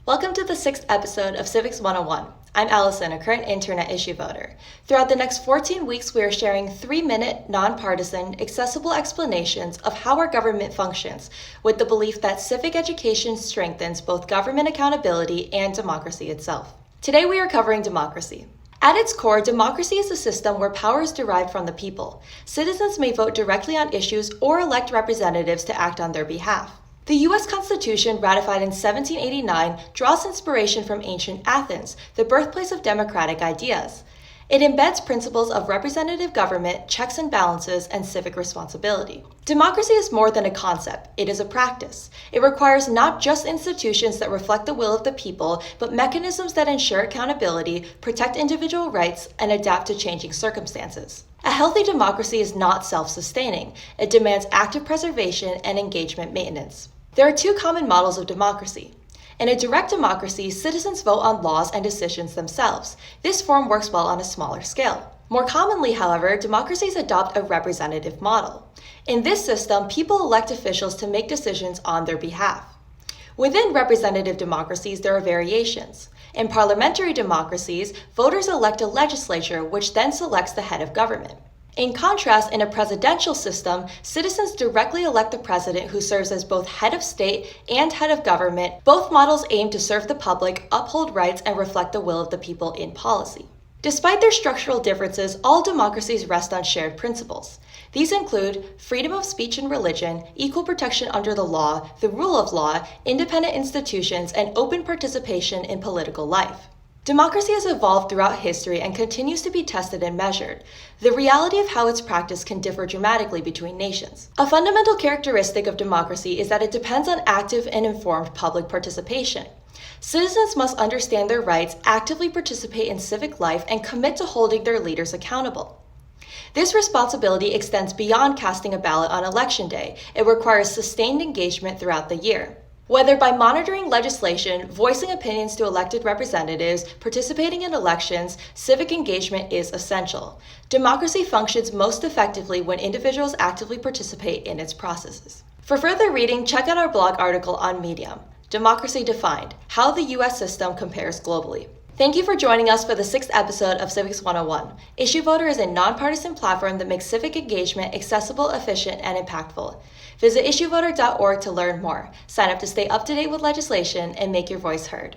Welcome to the 6th episode of Civics 101. I'm Allison, a current intern at Issue Voter. Throughout the next 14 weeks, we are sharing 3-minute, nonpartisan, accessible explanations of how our government functions, with the belief that civic education strengthens both government accountability and democracy itself. Today we are covering democracy. At its core, democracy is a system where power is derived from the people. Citizens may vote directly on issues or elect representatives to act on their behalf. The U.S. Constitution, ratified in 1789, draws inspiration from ancient Athens, the birthplace of democratic ideas. It embeds principles of representative government, checks and balances, and civic responsibility. Democracy is more than a concept, it is a practice. It requires not just institutions that reflect the will of the people, but mechanisms that ensure accountability, protect individual rights, and adapt to changing circumstances. A healthy democracy is not self-sustaining. It demands active preservation and engagement maintenance. There are two common models of democracy. In a direct democracy, citizens vote on laws and decisions themselves. This form works well on a smaller scale. More commonly, however, democracies adopt a representative model. In this system, people elect officials to make decisions on their behalf. Within representative democracies, there are variations. In parliamentary democracies, voters elect a legislature, which then selects the head of government. In contrast, in a presidential system, citizens directly elect the president, who serves as both head of state and head of government. Both models aim to serve the public, uphold rights, and reflect the will of the people in policy. Despite their structural differences, all democracies rest on shared principles. These include freedom of speech and religion, equal protection under the law, the rule of law, independent institutions, and open participation in political life. Democracy has evolved throughout history and continues to be tested and measured. The reality of how it's practiced can differ dramatically between nations. A fundamental characteristic of democracy is that it depends on active and informed public participation. Citizens must understand their rights, actively participate in civic life, and commit to holding their leaders accountable. This responsibility extends beyond casting a ballot on election day. It requires sustained engagement throughout the year. Whether by monitoring legislation, voicing opinions to elected representatives, participating in elections, civic engagement is essential. Democracy functions most effectively when individuals actively participate in its processes. For further reading, check out our blog article on Medium, Democracy Defined: How the U.S. System Compares Globally. Thank you for joining us for the 6th episode of Civics 101. Issue Voter is a nonpartisan platform that makes civic engagement accessible, efficient, and impactful. Visit issuevoter.org to learn more. Sign up to stay up to date with legislation and make your voice heard.